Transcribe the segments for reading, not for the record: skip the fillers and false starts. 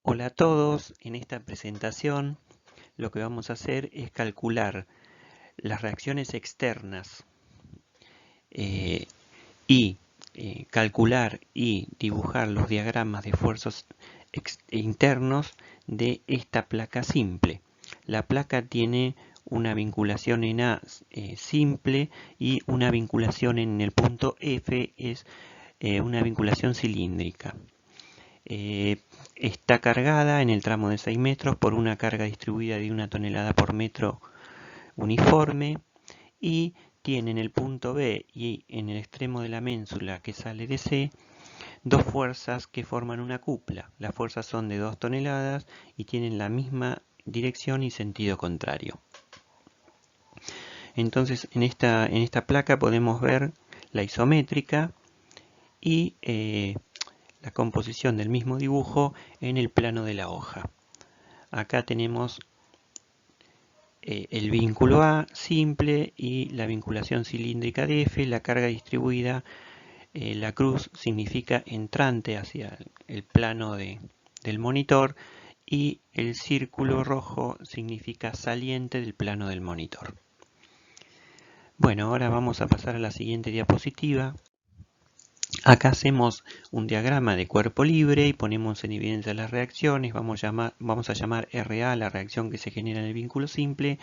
Hola a todos, en esta presentación lo que vamos a hacer es calcular las reacciones externas eh, y calcular y dibujar los diagramas de esfuerzos internos de esta placa simple. La placa tiene una vinculación en A simple y una vinculación en el punto F es una vinculación cilíndrica. Está cargada en el tramo de 6 metros por una carga distribuida de 1 tonelada por metro uniforme y tiene en el punto B y en el extremo de la ménsula que sale de C dos fuerzas que forman una cupla. Las fuerzas son de 2 toneladas y tienen la misma dirección y sentido contrario. Entonces en esta placa podemos ver la isométrica y la composición del mismo dibujo en el plano de la hoja. Acá tenemos el vínculo A simple y la vinculación cilíndrica de F, la carga distribuida, la cruz significa entrante hacia el plano del monitor y el círculo rojo significa saliente del plano del monitor. Bueno, ahora vamos a pasar a la siguiente diapositiva. Acá hacemos un diagrama de cuerpo libre y ponemos en evidencia las reacciones. Vamos a llamar RA la reacción que se genera en el vínculo simple,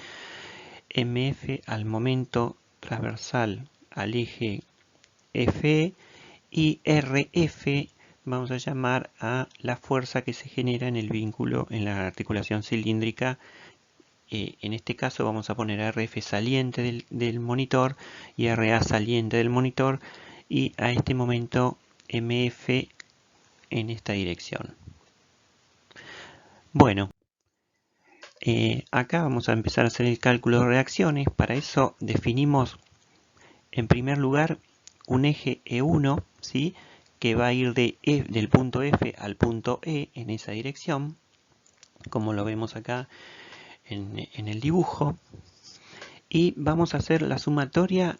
MF al momento transversal al eje FE y RF vamos a llamar a la fuerza que se genera en el vínculo en la articulación cilíndrica. En este caso vamos a poner a RF saliente del monitor y RA saliente del monitor y a este momento MF en esta dirección. Bueno, acá vamos a empezar a hacer el cálculo de reacciones. Para eso definimos en primer lugar un eje E1, ¿sí? Que va a ir del punto F al punto E en esa dirección, como lo vemos acá en el dibujo. Y vamos a hacer la sumatoria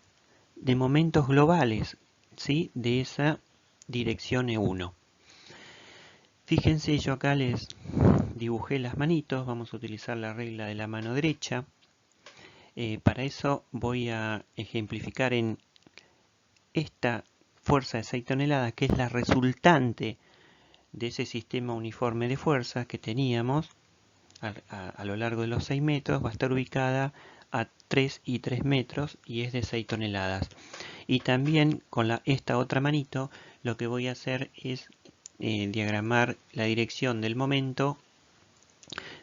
de momentos globales, ¿sí? De esa dirección E1. Fíjense, yo acá les dibujé las manitos, vamos a utilizar la regla de la mano derecha. Para eso voy a ejemplificar en esta fuerza de 6 toneladas, que es la resultante de ese sistema uniforme de fuerzas que teníamos a lo largo de los 6 metros, va a estar ubicada a 3 y 3 metros y es de 6 toneladas. Y también con esta otra manito lo que voy a hacer es diagramar la dirección del momento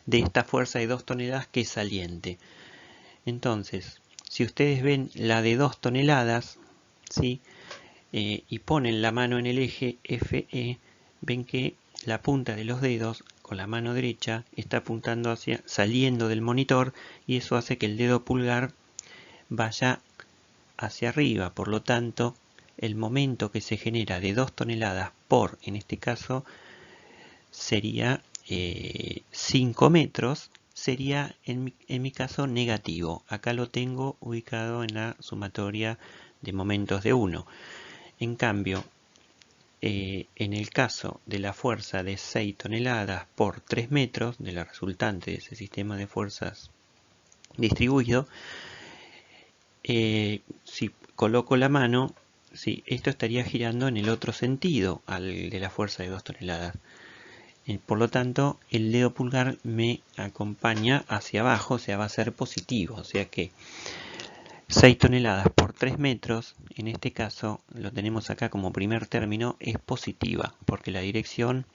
de esta fuerza de 2 toneladas que es saliente. Entonces, si ustedes ven la de 2 toneladas, ¿sí? Y ponen la mano en el eje FE, ven que la punta de los dedos con la mano derecha está apuntando saliendo del monitor y eso hace que el dedo pulgar vaya hacia arriba. Por lo tanto, el momento que se genera de 2 toneladas por, en este caso, sería 5 metros, sería en mi caso negativo. Acá lo tengo ubicado en la sumatoria de momentos de 1. En cambio, en el caso de la fuerza de 6 toneladas por 3 metros, de la resultante de ese sistema de fuerzas distribuido, si coloco la mano, sí, esto estaría girando en el otro sentido al de la fuerza de 2 toneladas. Por lo tanto, el dedo pulgar me acompaña hacia abajo, o sea, va a ser positivo. O sea que 6 toneladas por 3 metros, en este caso lo tenemos acá como primer término, es positiva, porque la dirección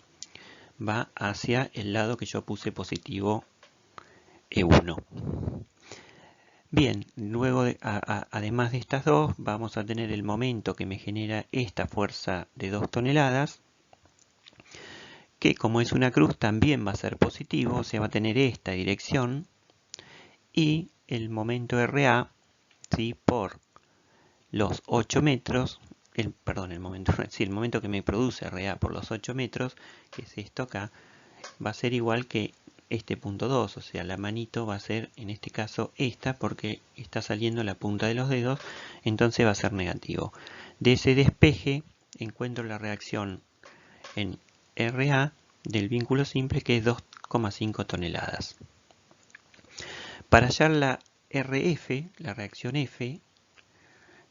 va hacia el lado que yo puse positivo E1. Bien, luego además de estas dos, vamos a tener el momento que me genera esta fuerza de 2 toneladas, que como es una cruz también va a ser positivo, o sea, va a tener esta dirección, y el momento RA, ¿sí? Por los 8 metros, el momento que me produce RA por los 8 metros, que es esto acá, va a ser igual que este punto 2, o sea, la manito va a ser, en este caso, esta, porque está saliendo la punta de los dedos, entonces va a ser negativo. De ese despeje encuentro la reacción en RA del vínculo simple, que es 2,5 toneladas. Para hallar la RF, la reacción F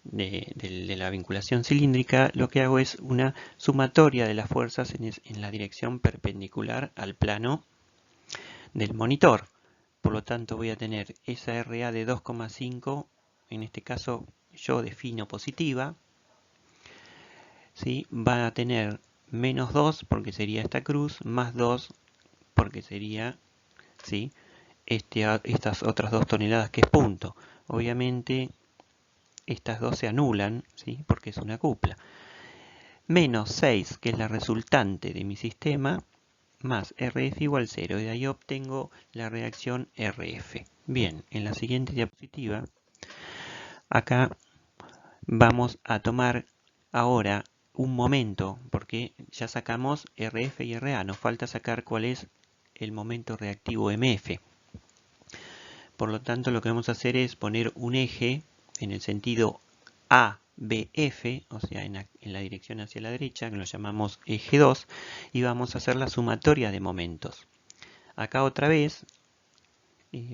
de la vinculación cilíndrica, lo que hago es una sumatoria de las fuerzas en la dirección perpendicular al plano del monitor. Por lo tanto voy a tener esa RA de 2,5, en este caso yo defino positiva, ¿sí? Va a tener menos 2 porque sería esta cruz, más 2 porque sería, ¿sí?, estas otras 2 toneladas que es punto. Obviamente estas dos se anulan, ¿sí?, porque es una cupla. Menos 6, que es la resultante de mi sistema, más RF igual 0. Y de ahí obtengo la reacción RF. Bien, en la siguiente diapositiva, acá vamos a tomar ahora un momento, porque ya sacamos RF y RA. Nos falta sacar cuál es el momento reactivo MF. Por lo tanto, lo que vamos a hacer es poner un eje en el sentido ABF, o sea, en la dirección hacia la derecha, que lo llamamos eje 2, y vamos a hacer la sumatoria de momentos. Acá otra vez,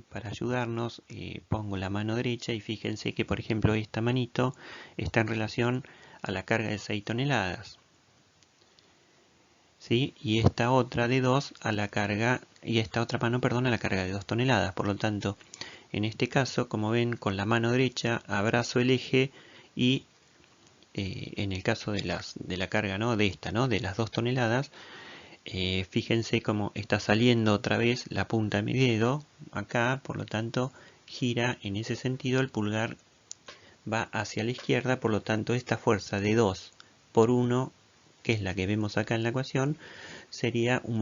para ayudarnos, pongo la mano derecha y fíjense que, por ejemplo, esta manito está en relación a la carga de 6 toneladas. ¿Sí? Y esta otra de 2 a la carga, y esta otra mano, perdón, a la carga de 2 toneladas. Por lo tanto, en este caso, como ven, con la mano derecha abrazo el eje y en el caso de la carga, ¿no?, de esta, ¿no?, de las 2 toneladas, fíjense cómo está saliendo otra vez la punta de mi dedo acá, por lo tanto gira en ese sentido, el pulgar va hacia la izquierda, por lo tanto esta fuerza de 2 por 1, que es la que vemos acá en la ecuación,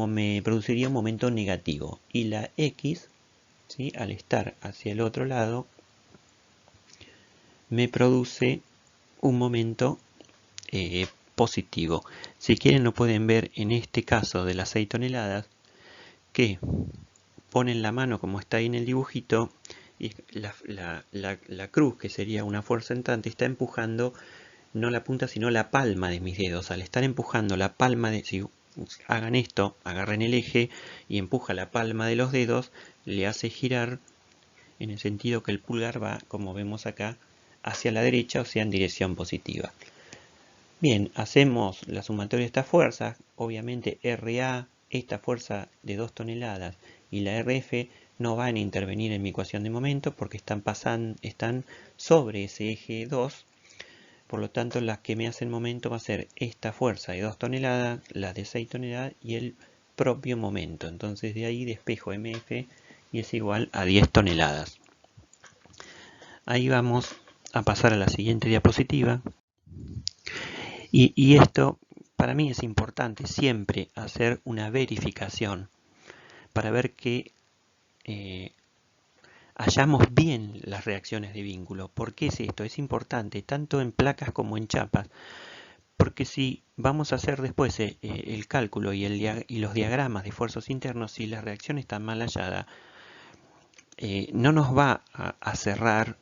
me produciría un momento negativo, y la X, ¿sí?, al estar hacia el otro lado, me produce un momento positivo. Si quieren lo pueden ver en este caso de las 6 toneladas, que ponen la mano como está ahí en el dibujito, y la cruz, que sería una fuerza entrante, está empujando no la punta sino la palma de mis dedos. Al estar empujando la palma si hagan esto, agarren el eje y empuja la palma de los dedos, le hace girar en el sentido que el pulgar va, como vemos acá, hacia la derecha, o sea, en dirección positiva. Bien, hacemos la sumatoria de estas fuerzas. Obviamente RA, esta fuerza de 2 toneladas, y la RF no van a intervenir en mi ecuación de momento porque están sobre ese eje 2. Por lo tanto, las que me hacen momento va a ser esta fuerza de 2 toneladas, la de 6 toneladas y el propio momento. Entonces de ahí despejo MF y es igual a 10 toneladas. Ahí vamos a pasar a la siguiente diapositiva. Y esto para mí es importante siempre hacer una verificación para ver que hallamos bien las reacciones de vínculo. ¿Por qué es esto? Es importante tanto en placas como en chapas, porque si vamos a hacer después el cálculo y los diagramas de esfuerzos internos, si la reacción está mal hallada, no nos va a cerrar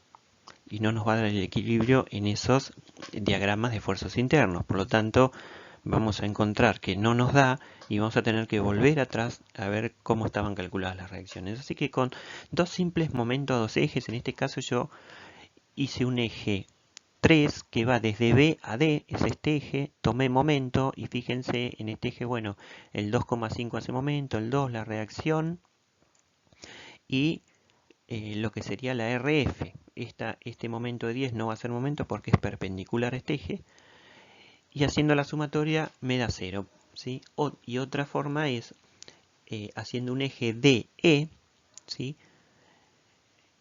y no nos va a dar el equilibrio en esos diagramas de esfuerzos internos. Por lo tanto, vamos a encontrar que no nos da y vamos a tener que volver atrás a ver cómo estaban calculadas las reacciones. Así que con dos simples momentos, dos ejes, en este caso yo hice un eje 3 que va desde B a D, es este eje, tomé momento y fíjense en este eje, bueno, el 2,5 hace momento, el 2 la reacción y lo que sería la RF. Este momento de 10 no va a ser momento porque es perpendicular a este eje, y haciendo la sumatoria me da 0, ¿sí? Y otra forma es haciendo un eje DE, ¿sí?,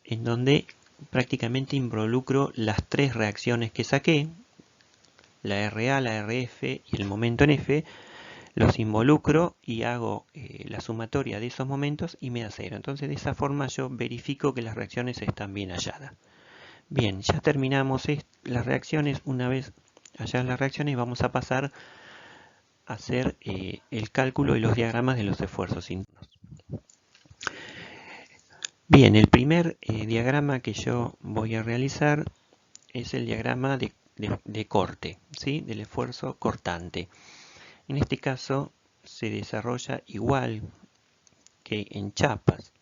en donde prácticamente involucro las tres reacciones que saqué, la RA, la RF y el momento en F, los involucro y hago la sumatoria de esos momentos y me da 0. Entonces de esa forma yo verifico que las reacciones están bien halladas. Bien, ya terminamos las reacciones. Una vez halladas las reacciones vamos a pasar a hacer el cálculo y los diagramas de los esfuerzos internos. Bien, el primer diagrama que yo voy a realizar es el diagrama de corte, ¿sí?, del esfuerzo cortante. En este caso se desarrolla igual que en chapas.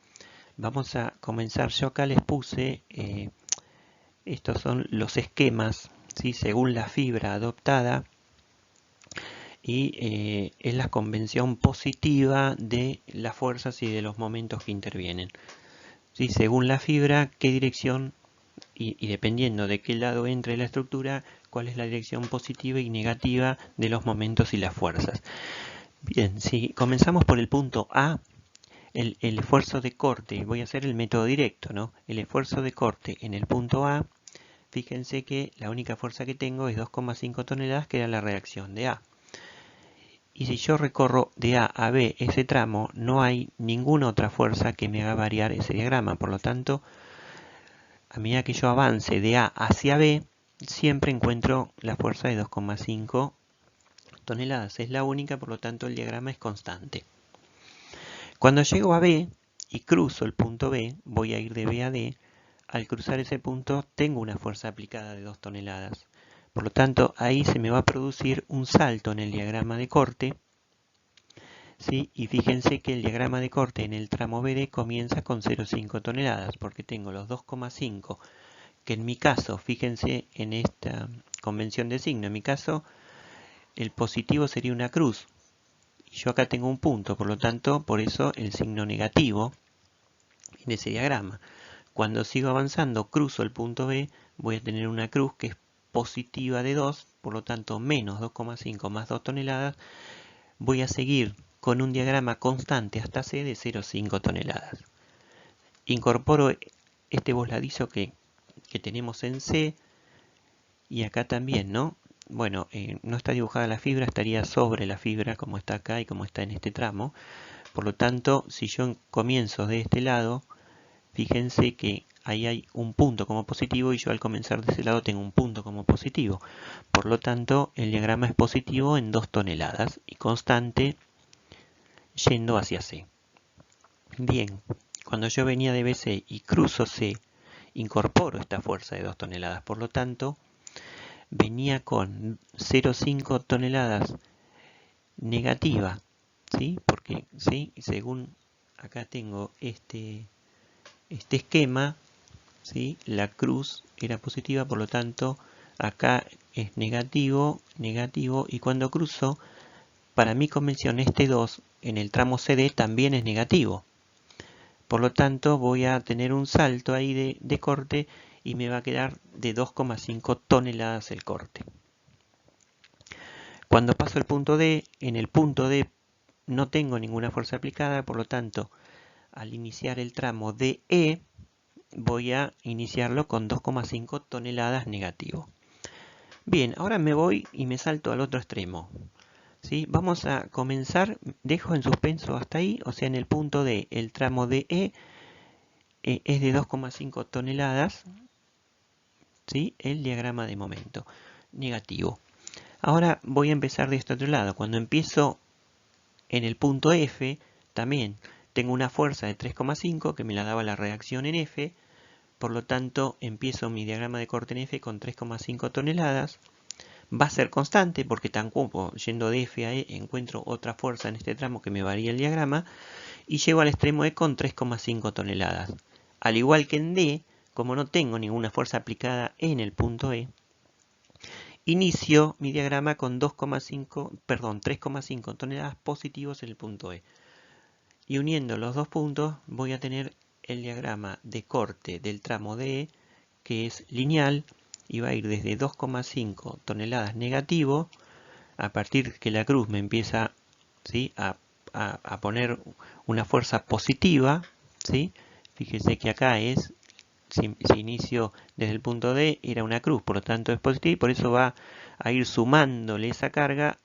Vamos a comenzar, yo acá les puse, estos son los esquemas, ¿sí? Según la fibra adoptada, y es la convención positiva de las fuerzas y de los momentos que intervienen. ¿Sí? Según la fibra, qué dirección, y dependiendo de qué lado entre la estructura, cuál es la dirección positiva y negativa de los momentos y las fuerzas. Bien, si comenzamos por el punto A, el esfuerzo de corte, voy a hacer el método directo, ¿no? El esfuerzo de corte en el punto A, fíjense que la única fuerza que tengo es 2,5 toneladas, que era la reacción de A. Y si yo recorro de A a B ese tramo, no hay ninguna otra fuerza que me haga variar ese diagrama. Por lo tanto, a medida que yo avance de A hacia B, siempre encuentro la fuerza de 2,5 toneladas. Es la única, por lo tanto el diagrama es constante. Cuando llego a B y cruzo el punto B, voy a ir de B a D. Al cruzar ese punto tengo una fuerza aplicada de 2 toneladas. Por lo tanto, ahí se me va a producir un salto en el diagrama de corte. ¿Sí? Y fíjense que el diagrama de corte en el tramo BD comienza con 0,5 toneladas, porque tengo los 2,5, que en mi caso, fíjense en esta convención de signo, en mi caso el positivo sería una cruz, y yo acá tengo un punto, por lo tanto, por eso el signo negativo en ese diagrama. Cuando sigo avanzando, cruzo el punto B, voy a tener una cruz que es positiva de 2, por lo tanto menos 2,5 más 2 toneladas, voy a seguir con un diagrama constante hasta C de 0,5 toneladas. Incorporo este vosladizo que tenemos en C y acá también, ¿no? Bueno, no está dibujada la fibra, estaría sobre la fibra como está acá y como está en este tramo. Por lo tanto, si yo comienzo de este lado, fíjense que ahí hay un punto como positivo y yo al comenzar de ese lado tengo un punto como positivo. Por lo tanto, el diagrama es positivo en 2 toneladas y constante yendo hacia C. Bien, cuando yo venía de BC y cruzo C, incorporo esta fuerza de 2 toneladas. Por lo tanto, venía con 0,5 toneladas negativa, ¿sí? Porque, ¿sí? Según acá tengo este esquema, ¿sí? La cruz era positiva, por lo tanto, acá es negativo, negativo, y cuando cruzo, para mi convención este 2 en el tramo CD también es negativo. Por lo tanto, voy a tener un salto ahí de corte y me va a quedar de 2,5 toneladas el corte. Cuando paso el punto D, en el punto D no tengo ninguna fuerza aplicada, por lo tanto, al iniciar el tramo DE, voy a iniciarlo con 2,5 toneladas negativo. Bien, ahora me voy y me salto al otro extremo. ¿Sí? Vamos a comenzar, dejo en suspenso hasta ahí, o sea, en el punto D, el tramo DE es de 2,5 toneladas, ¿sí? El diagrama de momento negativo. Ahora voy a empezar de este otro lado. Cuando empiezo en el punto F, también tengo una fuerza de 3,5 que me la daba la reacción en F. Por lo tanto, empiezo mi diagrama de corte en F con 3,5 toneladas. Va a ser constante porque tampoco yendo de F a E encuentro otra fuerza en este tramo que me varía el diagrama. Y llego al extremo E con 3,5 toneladas. Al igual que en D, como no tengo ninguna fuerza aplicada en el punto E, inicio mi diagrama con 3,5 toneladas positivos en el punto E. Y uniendo los dos puntos voy a tener el diagrama de corte del tramo DE, que es lineal y va a ir desde 2,5 toneladas negativo, a partir que la cruz me empieza, ¿sí? a poner una fuerza positiva, ¿sí? Fíjense que acá es, si inicio desde el punto D, era una cruz, por lo tanto es positiva, y por eso va a ir sumándole esa carga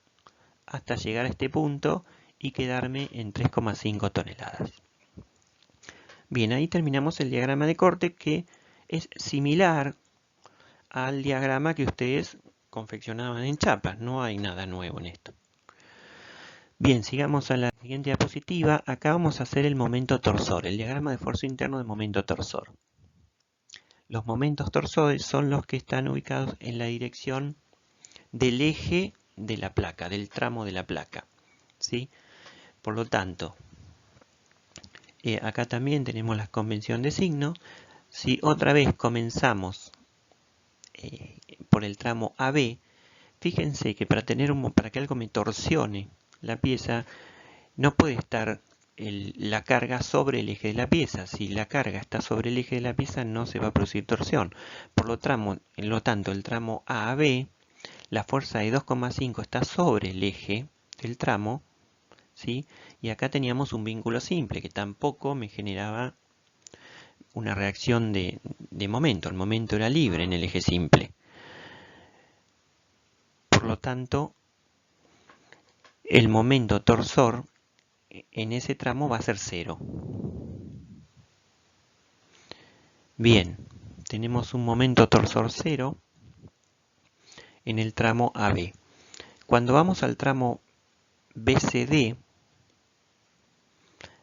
hasta llegar a este punto y quedarme en 3,5 toneladas. Bien, ahí terminamos el diagrama de corte, que es similar al diagrama que ustedes confeccionaban en chapas. No hay nada nuevo en esto. Bien, sigamos a la siguiente diapositiva. Acá vamos a hacer el momento torsor, el diagrama de esfuerzo interno de momento torsor. Los momentos torsores son los que están ubicados en la dirección del eje de la placa, del tramo de la placa, ¿sí? Por lo tanto, acá también tenemos la convención de signos. Si otra vez comenzamos por el tramo AB, fíjense que para que algo me torsione la pieza, no puede estar la carga sobre el eje de la pieza. Si la carga está sobre el eje de la pieza, no se va a producir torsión. Por lo tanto, el tramo A a B, la fuerza de 2,5 está sobre el eje del tramo, ¿sí? Y acá teníamos un vínculo simple que tampoco me generaba una reacción de momento. El momento era libre en el eje simple. Por lo tanto, el momento torsor en ese tramo va a ser 0. Bien, tenemos un momento torsor 0 en el tramo AB. Cuando vamos al tramo BCD,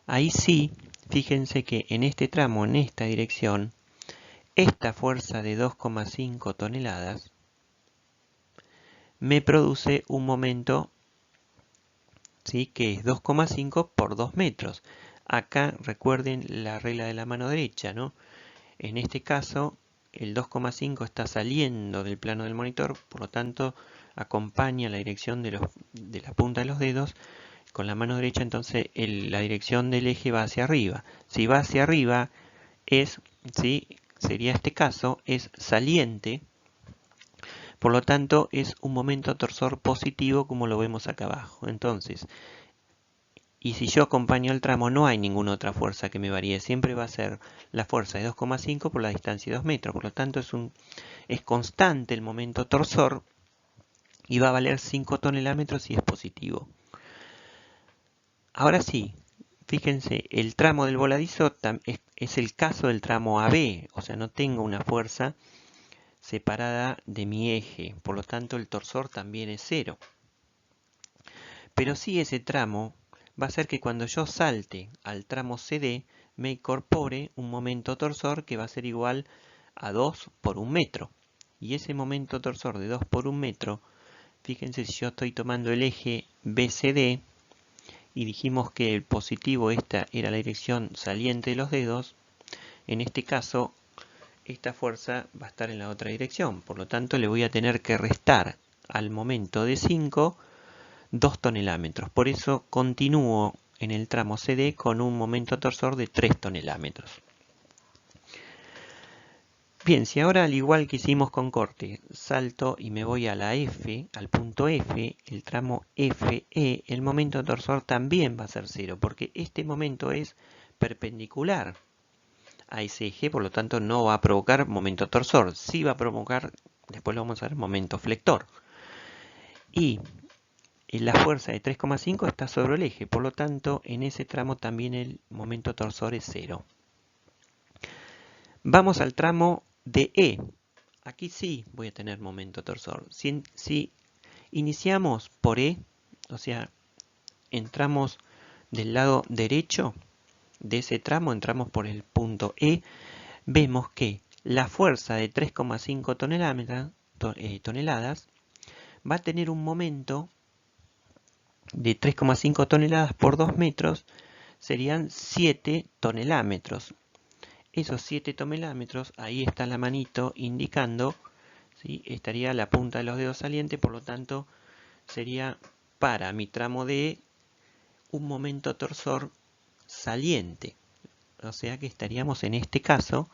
ahí sí, fíjense que en este tramo, en esta dirección, esta fuerza de 2,5 toneladas me produce un momento, ¿sí?, que es 2,5 por 2 metros. Acá recuerden la regla de la mano derecha, ¿no? En este caso, el 2,5 está saliendo del plano del monitor, por lo tanto, acompaña la dirección de la punta de los dedos con la mano derecha, entonces la dirección del eje va hacia arriba. Si va hacia arriba, ¿sí?, sería este caso, es saliente, por lo tanto, es un momento torsor positivo como lo vemos acá abajo. Entonces, y si yo acompaño el tramo, no hay ninguna otra fuerza que me varíe. Siempre va a ser la fuerza de 2,5 por la distancia de 2 metros. Por lo tanto, es constante el momento torsor y va a valer 5 tonelómetros si es positivo. Ahora sí, fíjense, el tramo del voladizo es el caso del tramo AB. O sea, no tengo una fuerza separada de mi eje. Por lo tanto, el torsor también es 0. Pero sí, ese tramo va a hacer que cuando yo salte al tramo CD me incorpore un momento torsor que va a ser igual a 2 por 1 metro. Y ese momento torsor de 2 por 1 metro, fíjense, si yo estoy tomando el eje BCD y dijimos que el positivo, esta era la dirección saliente de los dedos, en este caso esta fuerza va a estar en la otra dirección. Por lo tanto, le voy a tener que restar al momento de 5 2 tonelómetros. Por eso continúo en el tramo CD con un momento torsor de 3 tonelómetros. Bien, si ahora, al igual que hicimos con corte, salto y me voy a la F, al punto F, el tramo FE, el momento torsor también va a ser 0, porque este momento es perpendicular a ese eje, por lo tanto no va a provocar momento torsor, sí va a provocar, después lo vamos a ver, momento flector. Y la fuerza de 3,5 está sobre el eje, por lo tanto en ese tramo también el momento torsor es 0. Vamos al tramo de E. Aquí sí voy a tener momento torsor. Si iniciamos por E, o sea, entramos del lado derecho de ese tramo, entramos por el punto E, vemos que la fuerza de 3,5 toneladas va a tener un momento de 3,5 toneladas por 2 metros, serían 7 tonelómetros. Esos 7 tonelómetros, ahí está la manito indicando, ¿sí?, estaría la punta de los dedos saliente, por lo tanto sería para mi tramo de un momento torsor saliente. O sea que estaríamos en este caso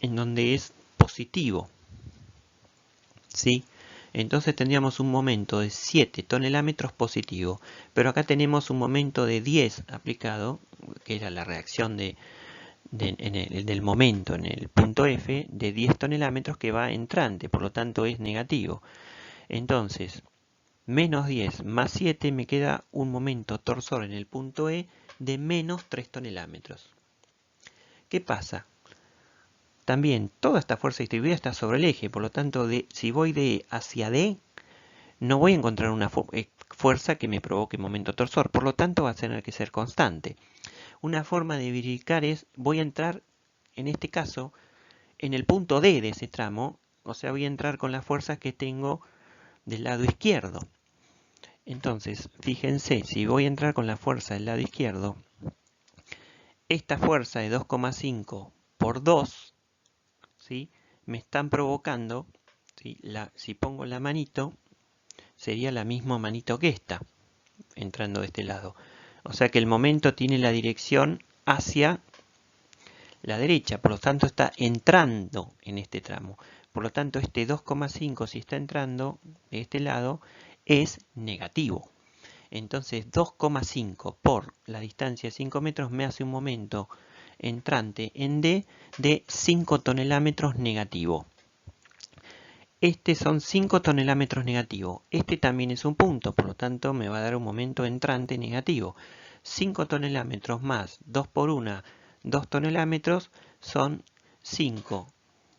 en donde es positivo, ¿sí? Entonces tendríamos un momento de 7 tonelómetros positivo, pero acá tenemos un momento de 10 aplicado, que era la reacción del momento en el punto F, de 10 tonelómetros que va entrante, por lo tanto es negativo. Entonces, menos 10 más 7 me queda un momento torsor en el punto E de menos 3 tonelómetros. ¿Qué pasa? También toda esta fuerza distribuida está sobre el eje, por lo tanto, si voy de E hacia D, no voy a encontrar una fuerza que me provoque momento torsor, por lo tanto va a tener que ser constante. Una forma de verificar es, voy a entrar, en este caso, en el punto D de ese tramo, o sea, voy a entrar con las fuerzas que tengo del lado izquierdo. Entonces, fíjense, si voy a entrar con la fuerza del lado izquierdo, esta fuerza de 2,5 por 2, ¿sí? Me están provocando, ¿sí? Si pongo la manito, sería la misma manito que esta, entrando de este lado. O sea que el momento tiene la dirección hacia la derecha, por lo tanto está entrando en este tramo. Por lo tanto, este 2,5, si está entrando de este lado, es negativo. Entonces 2,5 por la distancia de 5 metros me hace un momento entrante en D de 5 tonelámetros negativo. Este son 5 tonelámetros negativo. Este también es un punto, por lo tanto me va a dar un momento entrante negativo. 5 tonelámetros más 2 por 1, 2 tonelámetros son 5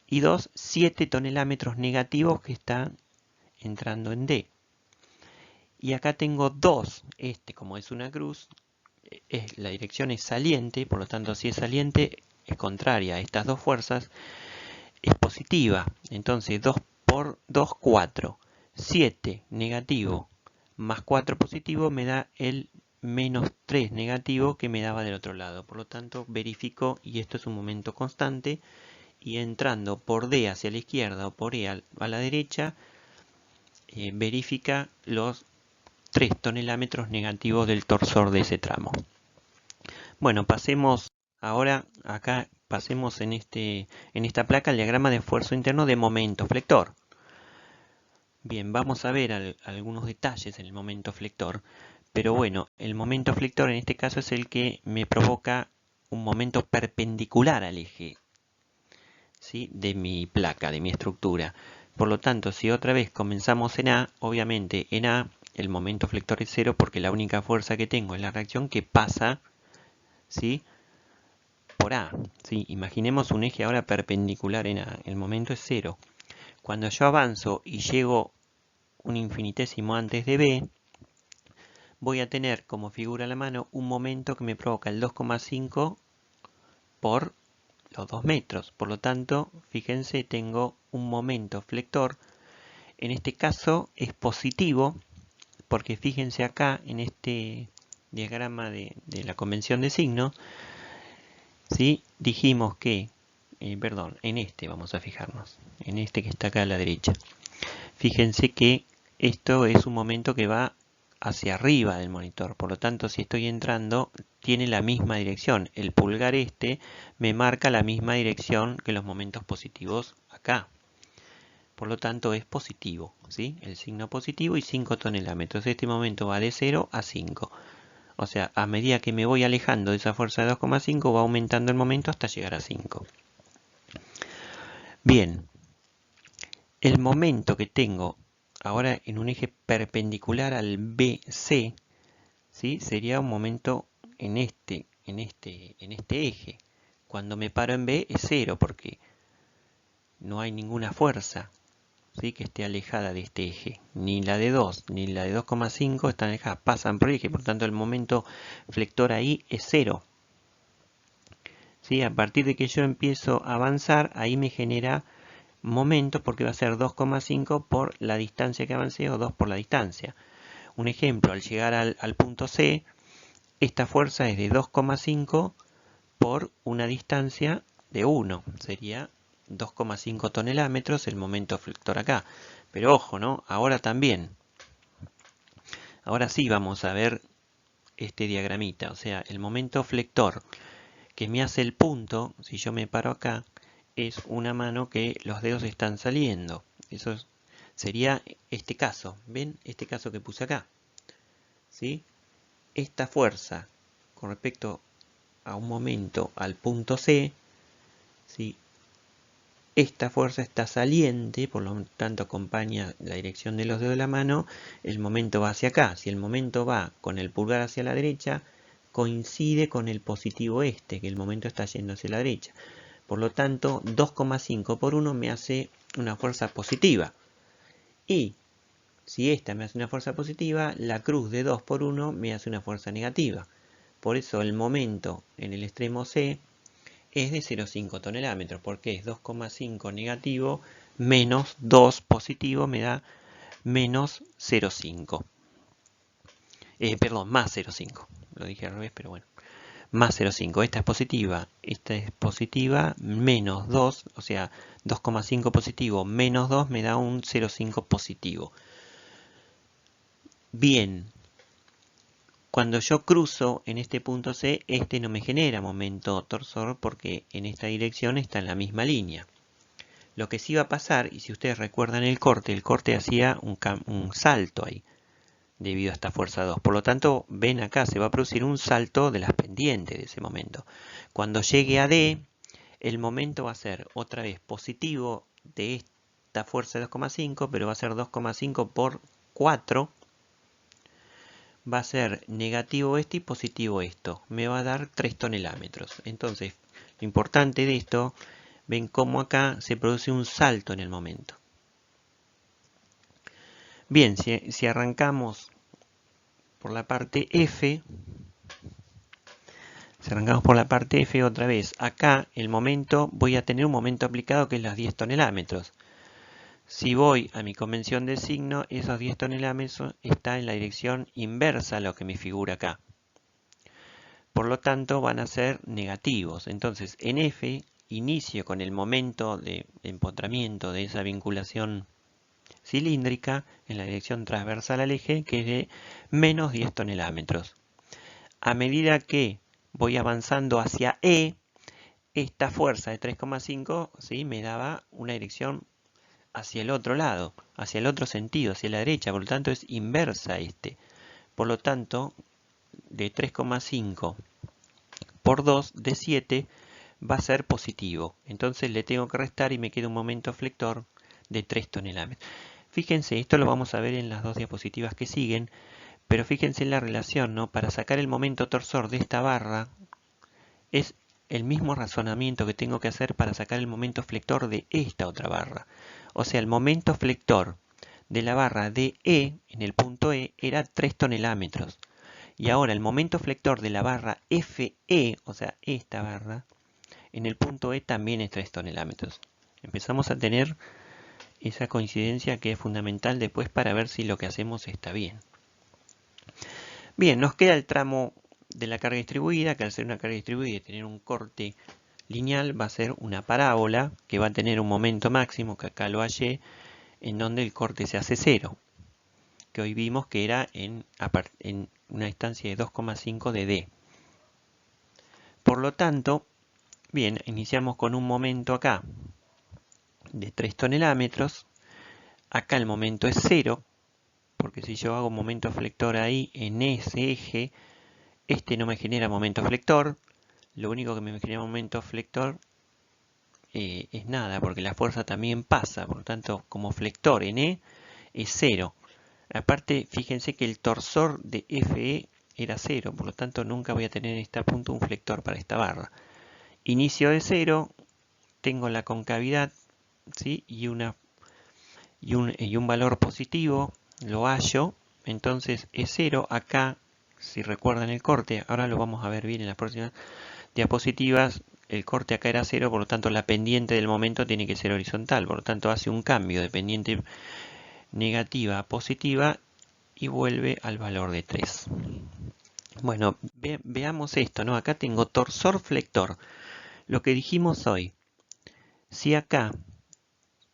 y 2, 7 tonelámetros negativos que están entrando en D. Y acá tengo 2, como es una cruz, la dirección es saliente, por lo tanto si es saliente es contraria a estas dos fuerzas, es positiva. Entonces 2 por 2, 4. 7 negativo más 4 positivo me da el menos 3 negativo que me daba del otro lado. Por lo tanto verifico, y esto es un momento constante, y entrando por D hacia la izquierda o por E a la derecha, verifica los 3 tonelámetros negativos del torsor de ese tramo. Bueno, pasemos ahora acá, pasemos en esta placa el diagrama de esfuerzo interno de momento flector. Bien, vamos a ver algunos detalles en el momento flector, pero bueno, el momento flector en este caso es el que me provoca un momento perpendicular al eje, ¿sí?, de mi placa, de mi estructura. Por lo tanto, si otra vez comenzamos en A, obviamente en A el momento flector es 0 porque la única fuerza que tengo es la reacción que pasa, ¿sí?, por A, ¿sí? Imaginemos un eje ahora perpendicular en A, el momento es 0. Cuando yo avanzo y llego un infinitésimo antes de B, voy a tener como figura a la mano un momento que me provoca el 2,5 por los 2 metros. Por lo tanto, fíjense, tengo un momento flector. En este caso es positivo, porque fíjense acá en este diagrama de la convención de signos, ¿sí?, dijimos que, perdón, en este vamos a fijarnos, en este que está acá a la derecha. Fíjense que esto es un momento que va hacia arriba del monitor, por lo tanto si estoy entrando tiene la misma dirección. El pulgar me marca la misma dirección que los momentos positivos acá. Por lo tanto es positivo, ¿sí?, el signo positivo y 5 tonelámetros. Este momento va de 0 a 5. O sea, a medida que me voy alejando de esa fuerza de 2,5 va aumentando el momento hasta llegar a 5. Bien, el momento que tengo ahora en un eje perpendicular al BC, ¿sí?, sería un momento en este eje. Cuando me paro en B es 0 porque no hay ninguna fuerza, ¿sí?, que esté alejada de este eje. Ni la de 2 ni la de 2,5 están alejadas, pasan por el eje, por tanto el momento flector ahí es 0. ¿Sí? A partir de que yo empiezo a avanzar, ahí me genera momento porque va a ser 2,5 por la distancia que avancé o 2 por la distancia. Un ejemplo, al llegar al punto C, esta fuerza es de 2,5 por una distancia de 1. Sería 2,5 tonelámetros el momento flector acá. Pero ojo, ¿no? Ahora también. Ahora sí vamos a ver este diagramita. O sea, el momento flector que me hace el punto, si yo me paro acá, es una mano que los dedos están saliendo. Eso sería este caso. ¿Ven? Este caso que puse acá. ¿Sí? Esta fuerza con respecto a un momento al punto C, ¿sí?, esta fuerza está saliente, por lo tanto acompaña la dirección de los dedos de la mano, el momento va hacia acá. Si el momento va con el pulgar hacia la derecha, coincide con el positivo que el momento está yendo hacia la derecha. Por lo tanto, 2,5 por 1 me hace una fuerza positiva. Y si esta me hace una fuerza positiva, la cruz de 2 por 1 me hace una fuerza negativa. Por eso el momento en el extremo C es de 0,5 tonelámetros, porque es 2,5 negativo menos 2 positivo me da menos 0,5. Perdón, más 0,5. Lo dije al revés, pero bueno. Más 0,5. Esta es positiva, menos 2, o sea, 2,5 positivo menos 2 me da un 0,5 positivo. Bien, cuando yo cruzo en este punto C, este no me genera momento torsor porque en esta dirección está en la misma línea. Lo que sí va a pasar, y si ustedes recuerdan el corte hacía un salto ahí, debido a esta fuerza 2. Por lo tanto, ven acá, se va a producir un salto de las pendientes de ese momento. Cuando llegue a D, el momento va a ser otra vez positivo de esta fuerza de 2,5, pero va a ser 2,5 por 4. Va a ser negativo esto y positivo esto. Me va a dar 3 tonelámetros. Entonces, lo importante de esto, ven cómo acá se produce un salto en el momento. Bien, si arrancamos por la parte F, otra vez, acá el momento, voy a tener un momento aplicado que es las 10 tonelámetros. Si voy a mi convención de signo, esos 10 tonelámetros está en la dirección inversa a lo que me figura acá. Por lo tanto, van a ser negativos. Entonces, en F, inicio con el momento de empotramiento de esa vinculación cilíndrica en la dirección transversal al eje, que es de menos 10 tonelámetros. A medida que voy avanzando hacia E, esta fuerza de 3,5 ¿sí? me daba una dirección hacia el otro lado, hacia el otro sentido, hacia la derecha, por lo tanto es inversa este. Por lo tanto, de 3,5 por 2 de 7 va a ser positivo. Entonces le tengo que restar y me queda un momento flector de 3 tonelámetros. Fíjense, esto lo vamos a ver en las dos diapositivas que siguen, pero fíjense en la relación, ¿no? Para sacar el momento torsor de esta barra es el mismo razonamiento que tengo que hacer para sacar el momento flector de esta otra barra. O sea, el momento flector de la barra de E, en el punto E, era 3 tonelámetros. Y ahora el momento flector de la barra FE, o sea, esta barra, en el punto E también es 3 tonelámetros. Empezamos a tener esa coincidencia que es fundamental después para ver si lo que hacemos está bien. Bien, nos queda el tramo de la carga distribuida, que al ser una carga distribuida y tener un corte lineal va a ser una parábola que va a tener un momento máximo, que acá lo hallé, en donde el corte se hace 0, que hoy vimos que era en una distancia de 2,5 de D. Por lo tanto, bien, iniciamos con un momento acá de 3 tonelámetros, acá el momento es 0, porque si yo hago un momento flector ahí en ese eje, este no me genera momento flector, lo único que me genera momento flector es nada, porque la fuerza también pasa, por lo tanto, como flector en E es 0. Aparte, fíjense que el torsor de FE era 0, por lo tanto nunca voy a tener en este punto un flector para esta barra. Inicio de 0, tengo la concavidad, ¿sí? y un valor positivo, lo hallo, entonces es 0 acá, si recuerdan el corte, ahora lo vamos a ver bien en las próximas diapositivas, el corte acá era 0, por lo tanto la pendiente del momento tiene que ser horizontal, por lo tanto hace un cambio de pendiente negativa a positiva y vuelve al valor de 3. Bueno, veamos esto, ¿no? Acá tengo torsor flector. Lo que dijimos hoy, si acá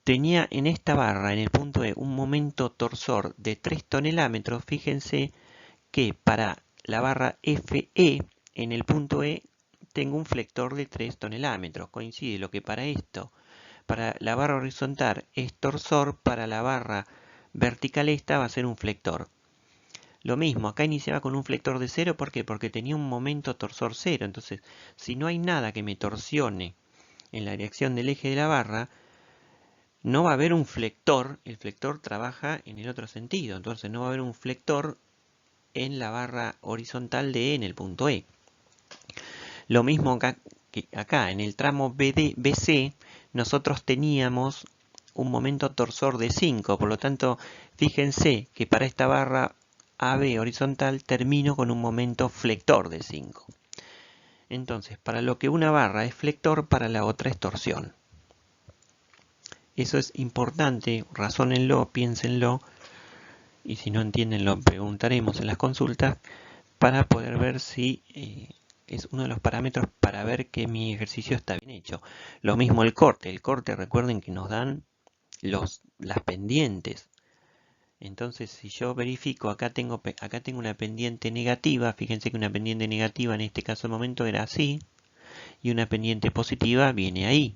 tenía en esta barra, en el punto E, un momento torsor de 3 tonelámetros, fíjense que para la barra FE, en el punto E, tengo un flector de 3 tonelámetros. Coincide lo que para esto, para la barra horizontal es torsor, para la barra vertical esta va a ser un flector. Lo mismo, acá iniciaba con un flector de 0, ¿por qué? Porque tenía un momento torsor 0. Entonces, si no hay nada que me torsione en la dirección del eje de la barra, no va a haber un flector, el flector trabaja en el otro sentido, entonces no va a haber un flector en la barra horizontal de E en el punto E. Lo mismo acá, en el tramo BC, nosotros teníamos un momento torsor de 5, por lo tanto, fíjense que para esta barra AB horizontal termino con un momento flector de 5. Entonces, para lo que una barra es flector, para la otra es torsión. Eso es importante, razónenlo, piénsenlo, y si no entienden lo preguntaremos en las consultas para poder ver si es uno de los parámetros para ver que mi ejercicio está bien hecho. Lo mismo el corte recuerden que nos dan las pendientes. Entonces si yo verifico, acá tengo una pendiente negativa, fíjense que una pendiente negativa en este caso de momento era así, y una pendiente positiva viene ahí.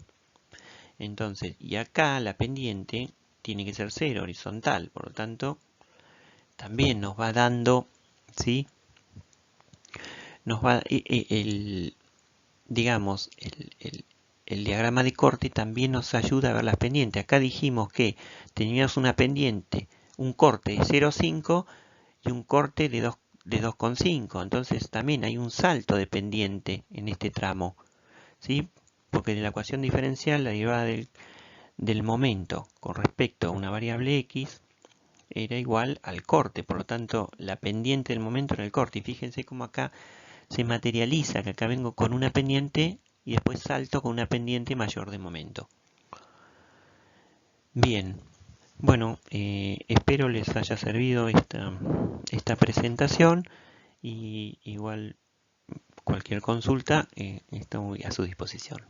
Entonces, y acá la pendiente tiene que ser 0, horizontal, por lo tanto, también nos va dando, ¿sí? Nos va, digamos, el diagrama de corte también nos ayuda a ver las pendientes. Acá dijimos que teníamos una pendiente, un corte de 0,5 y un corte de 2,5. Entonces también hay un salto de pendiente en este tramo, ¿sí? Porque de la ecuación diferencial, la derivada del momento con respecto a una variable x era igual al corte. Por lo tanto, la pendiente del momento era el corte. Y fíjense cómo acá se materializa, que acá vengo con una pendiente y después salto con una pendiente mayor de momento. Bien, bueno, espero les haya servido esta presentación y igual cualquier consulta estoy a su disposición.